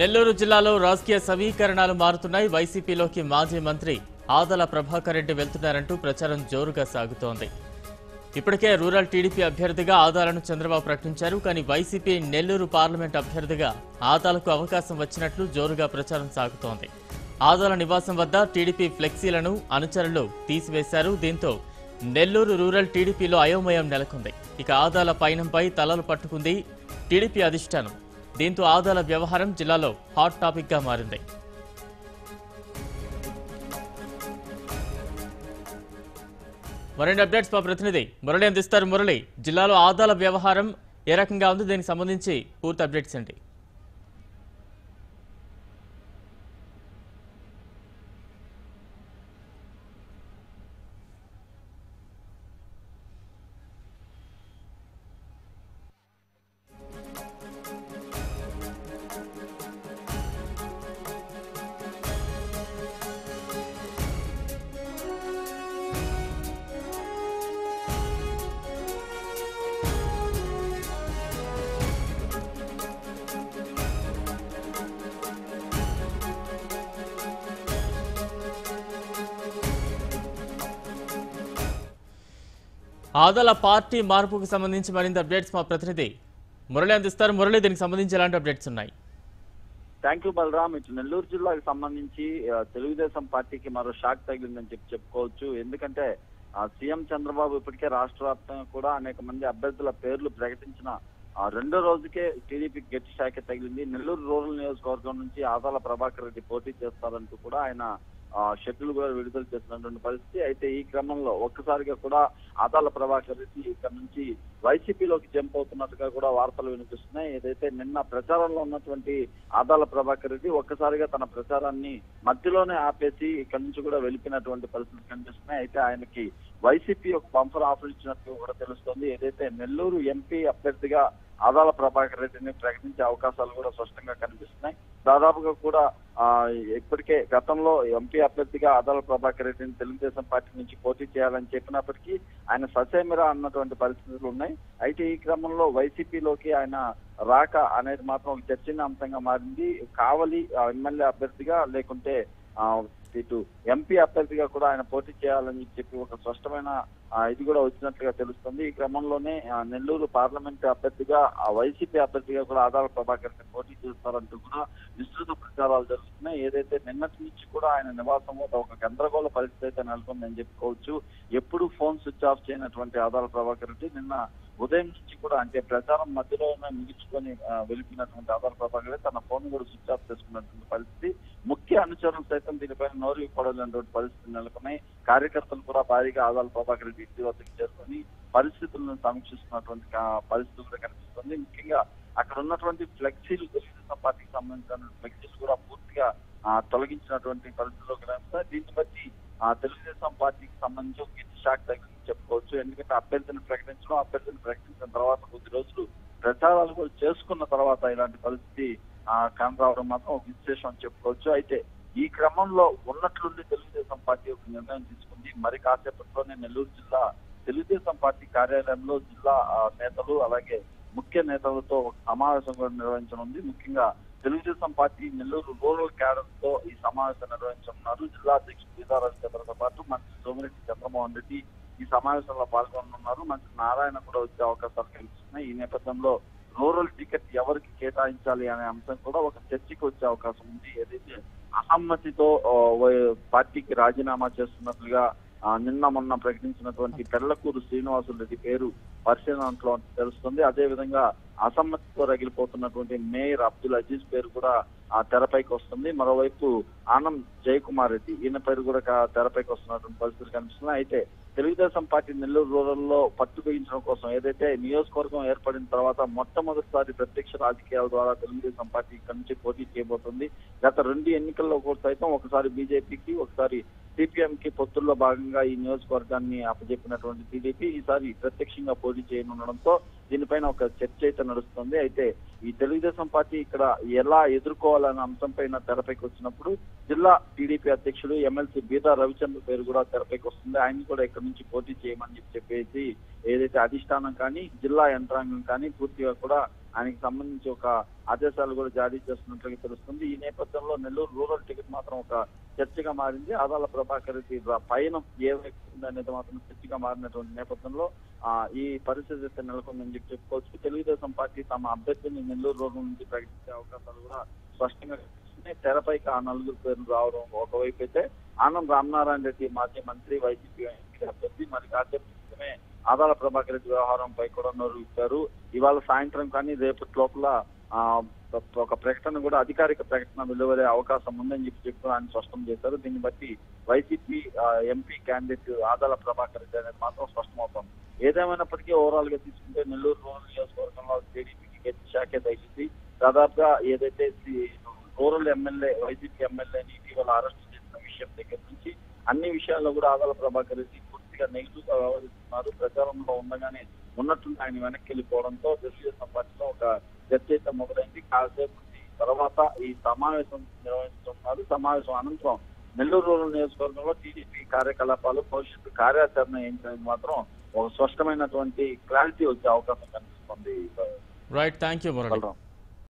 నెల్లూరు జిల్లాలో రాజకీయ సమీకరణాలు మారుతున్నాయి. వైసీపీలోకి మాజీ మంత్రి ఆదల ప్రభాకర్ రెడ్డి వెళ్తున్నారంటూ ప్రచారం జోరుగా సాగుతోంది. ఇప్పటికే రూరల్ టీడీపీ అభ్యర్థిగా ఆదాలను చంద్రబాబు ప్రకటించారు. కానీ వైసీపీ నెల్లూరు పార్లమెంట్ అభ్యర్థిగా ఆదాలకు అవకాశం వచ్చినట్లు జోరుగా ప్రచారం సాగుతోంది. ఆదాల నివాసం వద్ద టీడీపీ ఫ్లెక్సీలను అనుచరులు తీసివేశారు. దీంతో నెల్లూరు రూరల్ టీడీపీలో అయోమయం నెలకొంది. ఇక ఆదాల పయనంపై తలలు పట్టుకుంది టీడీపీ అధిష్టానం. దీంతో ఆదాల వ్యవహారం జిల్లాలో హాట్ టాపిక్ గా మారింది. మరిన్ని అప్డేట్స్ మా ప్రతినిధి మురళి అందిస్తారు. మురళి, జిల్లాలో ఆదాల వ్యవహారం ఏ రకంగా ఉంది? దీనికి సంబంధించి పూర్తి అప్డేట్స్ ఏంటి? ఆదాల పార్టీ మార్పుకు సంబంధించి మరింత అప్డేట్స్ మా ప్రతినిధి మురళి అందిస్తారు. మురళి, దీనికి సంబంధించి ఎలాంటి అప్డేట్స్ ఉన్నాయి? Thank you Balaram. ఇటు నెల్లూరు జిల్లాకు సంబంధించి తెలుగుదేశం పార్టీకి మరో షాక్ తగిలిందని చెప్పుకోవచ్చు. ఎందుకంటే సీఎం చంద్రబాబు ఇప్పటికే రాష్ట్ర వ్యాప్తంగా కూడా అనేక మంది అభ్యర్థుల పేర్లు ప్రకటించిన రెండో రోజుకే టీడీపీకి గట్టి షాక్ తగిలింది. నెల్లూరు రూరల్ నియోజకవర్గం నుంచి ఆదాల ప్రభాకర్ రెడ్డి పోటీ చేస్తారంటూ కూడా ఆయన షెడ్యూల్ కూడా విడుదల చేసినటువంటి పరిస్థితి. అయితే ఈ క్రమంలో ఒక్కసారిగా కూడా ఆదాల ప్రభాకర్ రెడ్డి ఇక్కడ నుంచి వైసీపీలోకి జంప్ అవుతున్నట్టుగా కూడా వార్తలు వినిపిస్తున్నాయి. ఏదైతే నిన్న ప్రచారంలో ఉన్నటువంటి ఆదాల ప్రభాకర్ రెడ్డి ఒక్కసారిగా తన ప్రచారాన్ని మధ్యలోనే ఆపేసి ఇక్కడ నుంచి కూడా వెళ్ళిపోయినటువంటి పరిస్థితులు కనిపిస్తున్నాయి. అయితే ఆయనకి వైసీపీ ఒక బంపర్ ఆఫర్ ఇచ్చినట్టు కూడా తెలుస్తోంది. ఏదైతే నెల్లూరు ఎంపీ అభ్యర్థిగా ఆదాల ప్రభాకర్ రెడ్డిని ప్రకటించే అవకాశాలు కూడా స్పష్టంగా కనిపిస్తున్నాయి. దాదాపుగా కూడా ఇప్పటికే గతంలో ఎంపీ అభ్యర్థిగా ఆదాల ప్రభాకర్ రెడ్డిని తెలుగుదేశం పార్టీ నుంచి పోటీ చేయాలని చెప్పినప్పటికీ ఆయన ససేమిరా అన్నటువంటి పరిస్థితులు ఉన్నాయి. అయితే ఈ క్రమంలో వైసీపీలోకి ఆయన రాక అనేది మాత్రం ఒక చర్చనీయాంశంగా మారింది. కావలి ఎమ్మెల్యే అభ్యర్థిగా లేకుంటే ఇటు ఎంపీ అభ్యర్థిగా కూడా ఆయన పోటీ చేయాలని చెప్పి ఒక స్పష్టమైన ఇది కూడా వచ్చినట్లుగా తెలుస్తుంది. ఈ క్రమంలోనే నెల్లూరు పార్లమెంట్ అభ్యర్థిగా వైసీపీ అభ్యర్థిగా కూడా ఆదాల ప్రభాకర్ పోటీ చేస్తారంటూ కూడా విస్తృత ప్రచారాలు జరుగుతున్నాయి. ఏదైతే నిన్నటి నుంచి కూడా ఆయన నివాసం ఒక గందరగోళ పరిస్థితి అయితే నెలకొందని చెప్పుకోవచ్చు. ఎప్పుడు ఫోన్ స్విచ్ ఆఫ్ చేయనటువంటి ఆదాల ప్రభాకర్ రెడ్డి నిన్న ఉదయం నుంచి కూడా అంటే ప్రచారం మధ్యలోనే ముగించుకొని వెళ్ళిపోయినటువంటి ఆదాల ప్రభాకర్ రెడ్డి తన ఫోన్ కూడా స్విచ్ ఆఫ్ చేసుకున్నటువంటి పరిస్థితి. ముఖ్య అనుచరులు సైతం దీనిపైన నోరు విప్పడలేనటువంటి పరిస్థితులు నెలకొన్నాయి. కార్యకర్తలు కూడా భారీగా ఆదాల ప్రభాకర్ రెడ్డి ఇంటి వద్దకు చేరుకొని పరిస్థితులను సమీక్షిస్తున్నటువంటి పరిస్థితులు కూడా కనిపిస్తుంది. ముఖ్యంగా అక్కడ ఉన్నటువంటి ఫ్లెక్సీలు తెలుగుదేశం పార్టీకి సంబంధించిన ఫ్లెక్సీలు కూడా పూర్తిగా తొలగించినటువంటి పరిస్థితుల్లో కనిపిస్తాయి. దీన్ని బట్టి తెలుగుదేశం పార్టీకి సంబంధించి ఒక షాక్ తగ్గింది చెప్పుకోవచ్చు. ఎందుకంటే అభ్యర్థిని ప్రకటించిన తర్వాత కొద్ది రోజులు ప్రచారాలు కూడా చేసుకున్న తర్వాత ఇలాంటి పరిస్థితి కనరావడం మాత్రం ఒక విశేషం అని చెప్పుకోవచ్చు. అయితే ఈ క్రమంలో ఉన్నట్లుండి తెలుగుదేశం పార్టీ ఒక నిర్ణయం తీసుకుంది. మరి కాసేపట్లోనే నెల్లూరు జిల్లా తెలుగుదేశం పార్టీ కార్యాలయంలో జిల్లా నేతలు అలాగే ముఖ్య నేతలతో ఒక సమావేశం కూడా నిర్వహించనుంది. ముఖ్యంగా Telugu Desam party Nellore rural cadre తో ఈ సమావేశం నిర్వహించనున్నారు. జిల్లా అధ్యక్షుడు బీదారాజేంద్రతో పాటు మంత్రి సోమిరెడ్డి చంద్రమోహన్ రెడ్డి ఈ సమావేశంలో పాల్గొనున్నారు. మంత్రి నారాయణ కూడా వచ్చే అవకాశాలు కనిపిస్తున్నాయి. ఈ నేపథ్యంలో రూరల్ టికెట్ ఎవరికి కేటాయించాలి అనే అంశం కూడా ఒక చర్చకి వచ్చే అవకాశం ఉంది. ఏదైతే అసమ్మతితో పార్టీకి రాజీనామా చేస్తున్నట్లుగా నిన్న మొన్న ప్రకటించినటువంటి పెళ్లకూరు శ్రీనివాసులు రెడ్డి పేరు పరిశీలనలో తెలుస్తుంది. అదే విధంగా అసమ్మతితో రగిలిపోతున్నటువంటి మేయర్ అబ్దుల్ అజీజ్ పేరు కూడా తెరపైకి వస్తుంది. మరోవైపు ఆనంద్ జయకుమార్ రెడ్డి ఈయన పేరు కూడా తెరపైకి వస్తున్నటువంటి పరిస్థితులు కనిపిస్తున్నాయి. అయితే తెలుగుదేశం పార్టీ నెల్లూరు రూరల్లో పట్టు బిగించడం కోసం ఏదైతే నియోజకవర్గం ఏర్పడిన తర్వాత మొట్టమొదటిసారి ప్రత్యక్ష రాజకీయాల ద్వారా తెలుగుదేశం పార్టీ ఇక్కడి నుంచి పోటీ చేయబోతుంది. గత 2 ఎన్నికల్లో కూడా సైతం ఒకసారి బీజేపీకి ఒకసారి సిపిఎం కి పొత్తుల్లో భాగంగా ఈ నియోజకవర్గాన్ని అప్పచెప్పినటువంటి టీడీపీ ఈసారి ప్రత్యక్షంగా పోటీ చేయనుండడంతో దీనిపైన ఒక చర్చ అయితే నడుస్తుంది. అయితే ఈ తెలుగుదేశం పార్టీ ఇక్కడ ఎలా ఎదుర్కోవాలనే అంశంపైన తెరపైకి వచ్చినప్పుడు జిల్లా టీడీపీ అధ్యక్షుడు ఎమ్మెల్సీ బీదా రవిచంద్ర పేరు కూడా తెరపైకి వస్తుంది. ఆయన కూడా ఇక్కడ నుంచి పోటీ చేయమని చెప్పేసి ఏదైతే అధిష్టానం కానీ జిల్లా యంత్రాంగం కానీ పూర్తిగా కూడా ఆయనకి సంబంధించి ఒక ఆదేశాలు కూడా జారీ చేస్తున్నట్లుగా తెలుస్తుంది. ఈ నేపథ్యంలో నెల్లూరు రూరల్ టికెట్ మాత్రం ఒక చర్చగా మారింది. ఆదాల ప్రభాకర్ రెడ్డి పయనం ఏ వ్యక్తి అనేది మాత్రం చర్చగా మారినటువంటి నేపథ్యంలో ఈ పరిస్థితి అయితే నెలకొందని చెప్పుకోవచ్చు. తెలుగుదేశం పార్టీ తమ అభ్యర్థిని నెల్లూరు రూరల్ నుంచి ప్రకటించే అవకాశాలు కూడా స్పష్టంగా తెరపైకి ఆ నలుగురు పేర్లు రావడం ఒకవైపు అయితే, ఆనం రామనారాయణ రెడ్డి మాజీ మంత్రి వైసీపీ అభ్యర్థి, మరి కాసేపు ఆదాల ప్రభాకర్ రెడ్డి వ్యవహారంపై కూడా నోరు ఇచ్చారు. ఇవాళ సాయంత్రం కానీ రేపటి లోపల ఒక ప్రకటన కూడా అధికారిక ప్రకటన వెలువడే అవకాశం ఉందని చెప్పి ఆయన స్పష్టం చేశారు. దీన్ని బట్టి YCP MP candidate Adala Prabhakar Reddy అనేది మాత్రం స్పష్టమవుతోంది. ఏదేమైనప్పటికీ ఓవరాల్ గా తీసుకుంటే నెల్లూరు రూరల్ నియోజకవర్గంలో టీడీపీకి గట్టి శాఖే తగిలింది. దాదాపుగా ఏదైతే రూరల్ ఎమ్మెల్యే వైసీపీ ఎమ్మెల్యేని ఇటీవల అరెస్ట్ చేసిన విషయం దగ్గర నుంచి అన్ని విషయాల్లో కూడా ఆదాల ప్రభాకర్ రెడ్డి పూర్తిగా నెగిటివ్ గా వ్యవహరిస్తున్నారు. ప్రచారంలో ఉండగానే ఉన్నట్టుండి ఆయన వెనక్కి వెళ్ళిపోవడంతో తెలుగుదేశం పార్టీలో ఒక చర్చ అయితే మొదలైంది. కాసేపు తర్వాత ఈ సమావేశం నిర్వహిస్తున్నారు. సమావేశం అనంతరం నెల్లూరు రూరల్ నియోజకవర్గంలో టీడీపీ కార్యకలాపాలు భవిష్యత్తు కార్యాచరణ ఏంటనేది మాత్రం ఒక స్పష్టమైనటువంటి క్లారిటీ వచ్చే అవకాశం కనిపిస్తుంది. Right, thank you Murali.